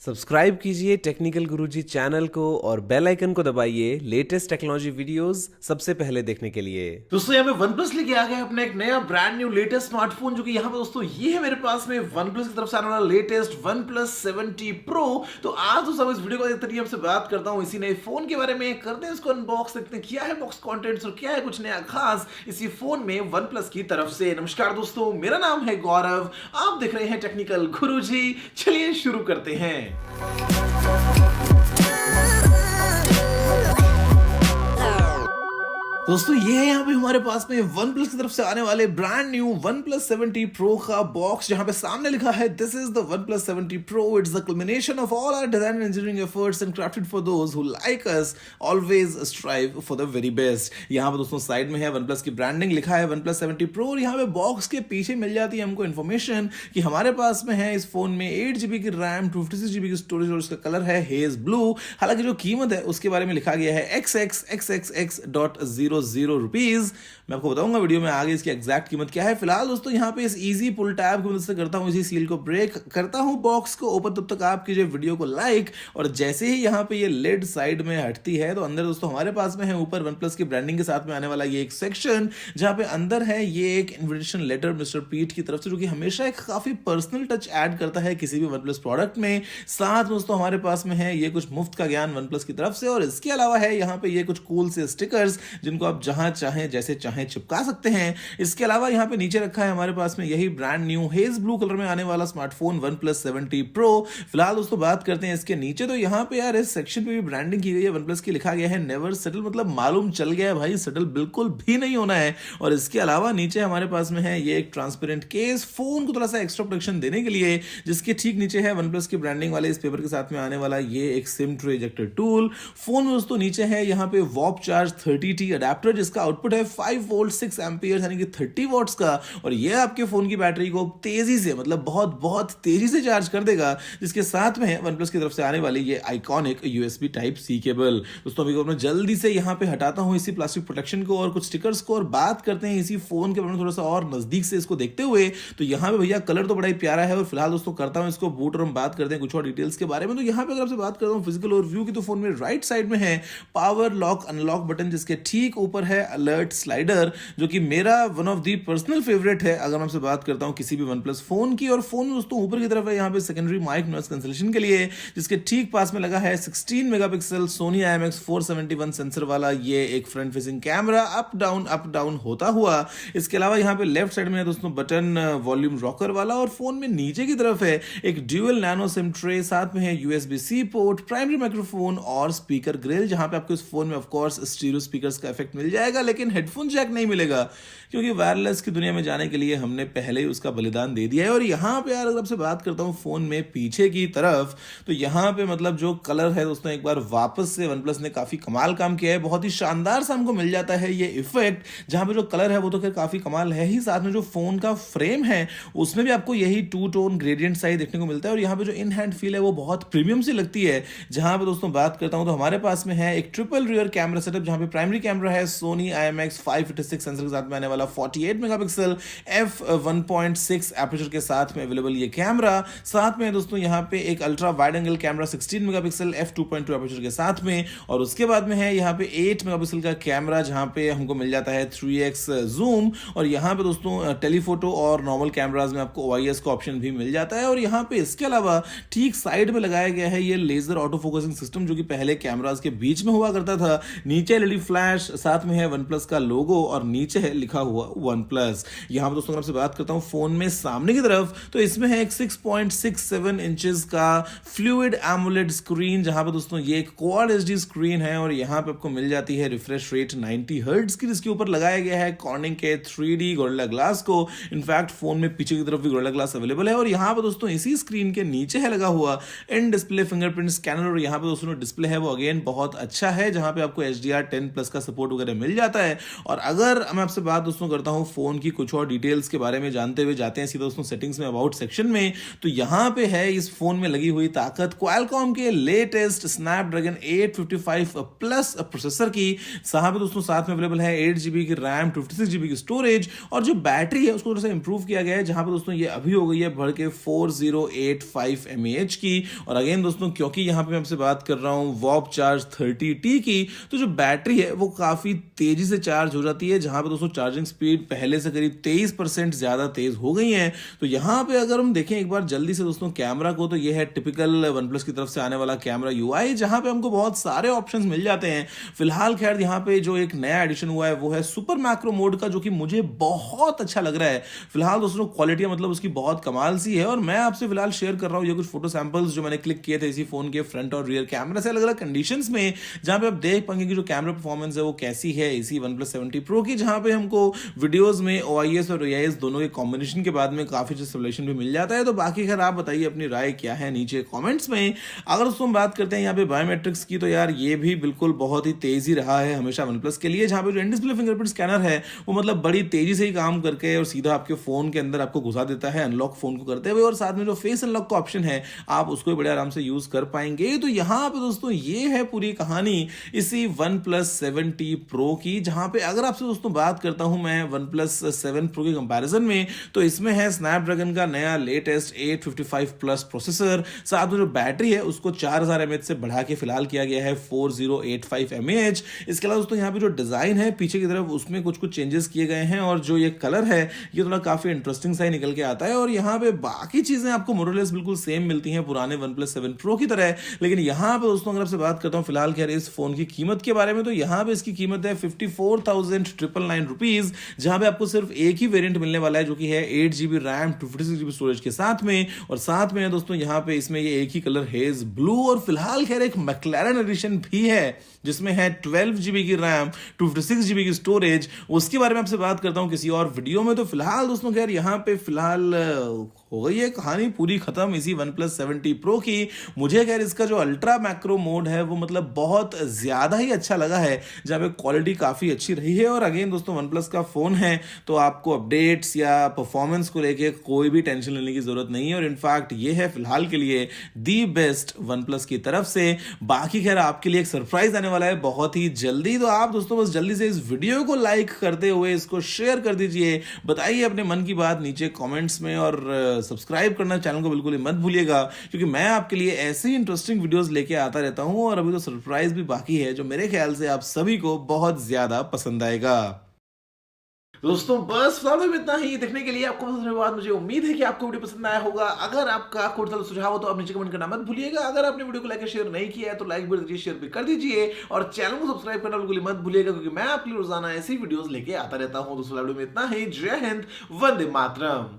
Subscribe कीजिए technical गुरुजी channel को और बेल आइकन को दबाइए लेटेस्ट टेक्नोलॉजी वीडियोस सबसे पहले देखने के लिए। दोस्तों यहाँ पे OnePlus लेके आ गया अपना एक नया ब्रांड न्यू लेटेस्ट स्मार्टफोन, जो कि यहाँ पे दोस्तों ये है मेरे पास में OnePlus की तरफ से आने वाला लेटेस्ट OnePlus 70 Pro। तो आज दोस्तों इस वीडियो को देखते ही हमसे बात करता हूँ इसी नए फोन के बारे में, करते हैं इसको अनबॉक्स, देखते हैं क्या है बॉक्स कंटेंट्स और क्या है कुछ नया खास इसी फोन में OnePlus की तरफ से। नमस्कार दोस्तों, मेरा नाम है गौरव, आप देख रहे हैं टेक्निकल गुरुजी। चलिए शुरू करते हैं। दोस्तों ये है यहाँ पे हमारे पास में OnePlus की तरफ से आने वाले ब्रांड न्यू OnePlus 70 Pro का बॉक्स, जहाँ पे सामने लिखा है this is the OnePlus 70 Pro, it's the culmination of all our design and engineering efforts and crafted for those who like us always strive for the very best. यहाँ पे दोस्तों side में है OnePlus की ब्रांडिंग, लिखा है OnePlus 70 Pro और यहाँ पे बॉक्स के पीछे मिल जाती है हमको इन्फॉर्मेशन कि हमारे पास में है इस फोन में 8GB की रैम, 256GB की स्टोरेज और उसका कलर है हेज ब्लू। हालांकि जो कीमत है उसके बारे में लिखा गया है XXXXX.00 मैं आपको बताऊंगा वीडियो में आगे इसकी एग्जैक्ट कीमत क्या है। फिलहाल दोस्तों यहाँ पे इस इजी पुल टैब की मदद से करता हूँ इसी सील को ब्रेक, करता हूँ बॉक्स को ओपन। तब तक आप कीजिए वीडियो को लाइक, और जैसे ही यहाँ पे ये लिड साइड में हटती है तो अंदर दोस्तों हमारे पास में है ऊपर OnePlus की ब्रांडिंग के साथ में आने वाला ये एक सेक्शन, जहाँ पे अंदर है ये एक इन्विटेशन लेटर मिस्टर पीट की तरफ से, जो कि हमेशा एक काफी पर्सनल टच ऐड करता है किसी भी OnePlus प्रोडक्ट में। साथ दोस्तों हमारे पास में है ये कुछ मुफ्त का ज्ञान OnePlus की तरफ से, और इसके अलावा है यहाँ पे ये कुछ कूल से स्टिकर्स जिनको आप जहां चाहें जैसे चाहें चिपका सकते हैं। इसके अलावा यहाँ पे नीचे रखा है हमारे पास में यही brand new hedge blue colour में आने वाला स्मार्टफोन OnePlus 70 Pro। फिलहाल दोस्तों बात करते हैं इसके नीचे, तो यहाँ पे यार इस सेक्शन पे भी ब्रांडिंग की गई है OnePlus की, लिखा गया है नेवर सेटल, मतलब मालूम चल गया है भाई, सेटल बिल्कुल भी नहीं होना है। और इसके अलावा नीचे हमारे पास में है ये एक ट्रांसपेरेंट केस फोन को थोड़ा सा एक्स्ट्रा प्रोटेक्शन देने के लिए, जिसके ठीक नीचे है OnePlus की ब्रांडिंग वाले इस पेपर के साथ में आने वाला ये एक SIM tray ejector tool. Phone में दोस्तों नीचे है यहाँ पे वॉप चार्ज 30T अडेप्टर, जिसका आउटपुट है 5 वोल्ट 6 एम्पियर यानी कि 30 वॉट्स का, और ये आपके फोन की बैटरी को तेजी से, मतलब बहुत बहुत तेजी से चार्ज कर देगा। जिसके साथ में है OnePlus की तरफ से आने वाली ये iconic USB type C cable. दोस्तों अभी मैं जल्दी से यहाँ पे हटाता हूँ इसी प्लास्टिक प्रोटेक्शन को और कुछ स्टिकर्स को, और बात करते हैं इसी फोन के बारे में थोड़ा सा और नजदीक से इसको देखते हुए। तो यहाँ पे भैया कलर तो बड़ा ही प्यारा है, और फिलहाल दोस्तों करता हूँ इसको बूट और हम बात करते हैं कुछ और डिटेल्स के बारे में। तो यहाँ पे अगर आपसे बात करता हूँ फिजिकल ओवरव्यू की, तो फोन में राइट साइड में है पावर लॉक अनलॉक बटन, जिसके ठीक ऊपर है अलर्ट स्लाइडर, जो कि मेरा one of the personal favourite है अगर मैं आपसे बात करता हूं किसी भी OnePlus फोन की। और फोन में दोस्तों ऊपर की तरफ है यहाँ पे सेकेंडरी माइक नॉइस कैंसलेशन के लिए, जिसके ठीक पास में लगा है 16 मेगापिक्सल सोनी IMX471 सेंसर वाला ये एक front facing camera, up down होता हुआ। इसके अलावा यहाँ पे लेफ्ट साइड में है दोस्तों बटन वॉल्यूम रॉकर वाला, और फोन में नीचे की तरफ है एक ड्यूअल नैनो सिम ट्रे, साथ में है USB-C पोर्ट, प्राइमरी माइक्रोफोन और स्पीकर ग्रिल, जहां पे आपको इस फोन में ऑफ कोर्स स्टीरियो स्पीकर्स का इफेक्ट मिल जाएगा, लेकिन हेडफोन जैक नहीं मिलेगा, क्योंकि वायरलेस की दुनिया में जाने के लिए हमने पहले ही उसका बलिदान दे दिया है। और यहाँ पे यार अगर आपसे बात करता हूँ फोन में पीछे की तरफ, तो यहाँ पे मतलब जो कलर है दोस्तों एक बार वापस से OnePlus ने काफी कमाल काम किया है, बहुत ही शानदार सा हमको मिल जाता है ये इफेक्ट। जहाँ पे जो कलर है वो तो खैर काफी कमाल है ही, साथ में जो फोन का फ्रेम है उसमें भी आपको यही 2 टोन ग्रेडियंट साइज देखने को मिलता है, और यहाँ पे जो इन हैंड फील है वो बहुत प्रीमियम सी लगती है। जहाँ पे दोस्तों बात करता हूँ तो हमारे पास में है एक ट्रिपल रियर कैमरा सेटअप, जहाँ पे प्राइमरी कैमरा है सोनी IMX586 सेंसर के साथ में आने वाला 48 मेगापिक्सल f1.6 एपर्चर के साथ में अवेलेबल ये कैमरा। साथ में दोस्तों यहाँ पे एक ultra wide angle camera 16 megapixel f2.2 aperture के साथ में, और उसके बाद में है यहाँ पे 8 मेगापिक्सल का कैमरा, जहाँ पे हमको मिल जाता है 3x जूम। और यहाँ पे दोस्तों टेलीफोटो और नॉर्मल कैमराज में आपको OIS का ऑप्शन भी मिल जाता है। और यहाँ पे इसके अलावा ठीक साइड में लगाया गया है ये लेजर ऑटो फोकसिंग सिस्टम, जो कि पहले कैमराज के बीच में हुआ करता था। नीचे LED फ्लैश, साथ में है OnePlus का लोगो, और नीचे है लिखा हुआ OnePlus। यहाँ पे दोस्तों अगर आपसे बात करता हूँ फोन में सामने की तरफ, तो इसमें है एक 6.67 इंचेस का फ्लूइड एमोलेड स्क्रीन, जहां पे दोस्तों ये एक क्वाड HD स्क्रीन है, और यहाँ पे आपको मिल जाती है रिफ्रेश रेट 90 हर्ट्ज की, जिसके ऊपर लगाया गया है कॉर्निंग के 3D गोरिल्ला ग्लास को। इनफैक्ट फोन में पीछे की तरफ भी गोरिल्ला ग्लास अवेलेबल है, और यहाँ पे दोस्तों इसी स्क्रीन के नीचे है लगा हुआ इन डिस्प्ले फिंगरप्रिंट स्कैनर, और यहाँ पे दोस्तों डिस्प्ले है वो अगेन बहुत अच्छा है, जहां पे आपको HDR10+ का सपोर्ट वगैरह मिल जाता है। और अगर मैं आपसे बात दोस्तों करता हूँ फ़ोन की कुछ और डिटेल्स के बारे में जानते हुए जाते हैं सीधा दोस्तों सेटिंग्स में, अबाउट सेक्शन में, तो यहाँ पे है इस फ़ोन में लगी हुई ताकत क्वालकॉम के लेटेस्ट स्नैपड्रैगन 855 प्लस प्रोसेसर की। यहाँ पे दोस्तों साथ में अवेलेबल है 8 GB की रैम, 56 GB की स्टोरेज, और जो बैटरी है उसको थोड़ा सा इंप्रूव किया गया है, जहाँ पे दोस्तों ये अभी हो गई है बढ़ के 4085 mAh की। और अगेन दोस्तों क्योंकि यहाँ पे मैं आपसे बात कर रहा हूँ वॉप चार्ज 30T की, तो जो बैटरी है वो काफ़ी तेज़ी से चार्ज हो जाती है, जहाँ पे दोस्तों चार्जिंग स्पीड पहले से करीब 23% ज़्यादा तेज़ हो गई है। तो यहाँ पे अगर हम देखें एक बार जल्दी से दोस्तों कैमरा को, तो ये है टिपिकल OnePlus की तरफ से आने वाला कैमरा UI, जहाँ पे हमको बहुत सारे ऑप्शंस मिल जाते हैं। फिलहाल खैर यहाँ पे जो एक नया एडिशन हुआ है वो है सुपर मैक्रो मोड का, जो कि मुझे बहुत अच्छा लग रहा है। फिलहाल दोस्तों क्वालिटी मतलब उसकी बहुत कमाल सी है, और मैं आपसे फिलहाल शेयर कर रहा हूँ ये कुछ फोटो सैंपल्स जो मैंने क्लिक किए थे इसी फोन के फ्रंट और रियर कैमरा से अलग अलग कंडीशंस में, जहाँ पे आप देख पाएंगे कि जो कैमरा परफॉर्मेंस है वो कैसी है इसी OnePlus 7T Pro की, जहाँ पे हमको वीडियोस में OIS और AIS दोनों के कॉम्बिनेशन के बाद में काफी अच्छा सॉल्यूशन भी मिल जाता है। तो बाकी खैर आप बताइए अपनी राय क्या है नीचे कमेंट्स में। अगर दोस्तों हम बात करते हैं यहाँ पे बायोमेट्रिक्स की, तो यार ये भी बिल्कुल बहुत ही तेजी रहा है हमेशा OnePlus के लिए, जहाँ पे जो इन डिस्प्ले फिंगरप्रिंट स्कैनर है वो मतलब बड़ी तेजी से ही काम करके और सीधा आपके फोन के अंदर आपको घुसा देता है अनलॉक फोन को करते हुए, और साथ में जो फेस अनलॉक का ऑप्शन है आप उसको बड़े आराम से यूज कर पाएंगे। तो यहाँ पे दोस्तों ये है पूरी कहानी इसी OnePlus 7T Pro की, जहाँ पे अगर आपसे दोस्तों बात करता हूँ मैं OnePlus 7 Pro के कंपैरिजन में, तो इसमें है स्नैपड्रैगन का नया लेटेस्ट 855 प्लस प्रोसेसर, साथ में जो बैटरी है उसको 4000 mAh से बढ़ा के फिलहाल किया गया है 4085 mAh। इसके अलावा दोस्तों यहाँ पे जो डिजाइन है पीछे की तरफ उसमें कुछ कुछ चेंजेस किए गए हैं, और जो ये कलर है ये थोड़ा काफी इंटरेस्टिंग सा ही निकल के आता है, और यहाँ पे बाकी चीजें आपको मोरलेस बिल्कुल सेम मिलती हैं पुराने OnePlus 7 Pro की तरह। लेकिन यहाँ पे दोस्तों अगर आपसे बात करता हूँ फिलहाल खैर इस फोन की कीमत के बारे में, तो यहाँ पे इसकी कीमत है 54,999 रुपीज, जहाँ पे आपको सिर्फ एक ही वेरिएंट मिलने वाला है जो कि है 8 GB रैम 256 GB स्टोरेज के साथ में, और साथ में दोस्तों यहाँ पे इसमें ये एक ही कलर हेज ब्लू, और फिलहाल खैर एक मैक्लैरेन एडिशन भी है जिसमें है 12 GB की रैम 256 GB की स्टोरेज। उसके बारे में आपसे बात करता हूँ किसी और वीडियो में। तो फिलहाल दोस्तों खैर यहाँ पे फिलहाल हो गई है कहानी पूरी खत्म इसी OnePlus 7T Pro की। मुझे खैर इसका जो अल्ट्रा मैक्रो मोड है वो मतलब बहुत ज्यादा ही अच्छा लगा है, जहाँ पे क्वालिटी काफी अच्छी रही है, और अगेन दोस्तों OnePlus का फोन है तो आपको अपडेट्स या परफॉर्मेंस को लेके कोई भी टेंशन लेने की जरूरत नहीं है, और इनफैक्ट ये है फिलहाल के लिए दी बेस्ट OnePlus की तरफ से। बाकी खैर आपके लिए एक सरप्राइज आने वाला है बहुत ही जल्दी, तो आप दोस्तों बस जल्दी से इस वीडियो को लाइक करते हुए इसको शेयर कर दीजिए, बताइए अपने मन की बात नीचे कमेंट्स में, और सब्सक्राइब करना चैनल को बिल्कुल ही मत भूलिएगा, क्योंकि मैं आपके लिए ऐसे ही इंटरेस्टिंग वीडियोस लेके आता रहता हूं, और अभी तो सरप्राइज भी बाकी है जो मेरे ख्याल से आप सभी को बहुत ज्यादा पसंद आएगा। दोस्तों बस फिलहाल में इतना ही। देखने के लिए आपको पसंद बाद मुझे उम्मीद है कि आपको वीडियो पसंद आया होगा। अगर आपका कोई सा सुझाव हो तो आप नीचे कमेंट करना मत भूलिएगा। अगर आपने वीडियो को लाइक और शेयर नहीं किया है तो लाइक भी दीजिए, शेयर भी कर दीजिए, और चैनल को सब्सक्राइब करना बिल्कुल मत भूलिएगा, क्योंकि मैं आपके लिए रोजाना ऐसी वीडियोस लेके आता रहता हूं। दोस्तों वीडियो में इतना ही। जय हिंद, वंदे मातरम।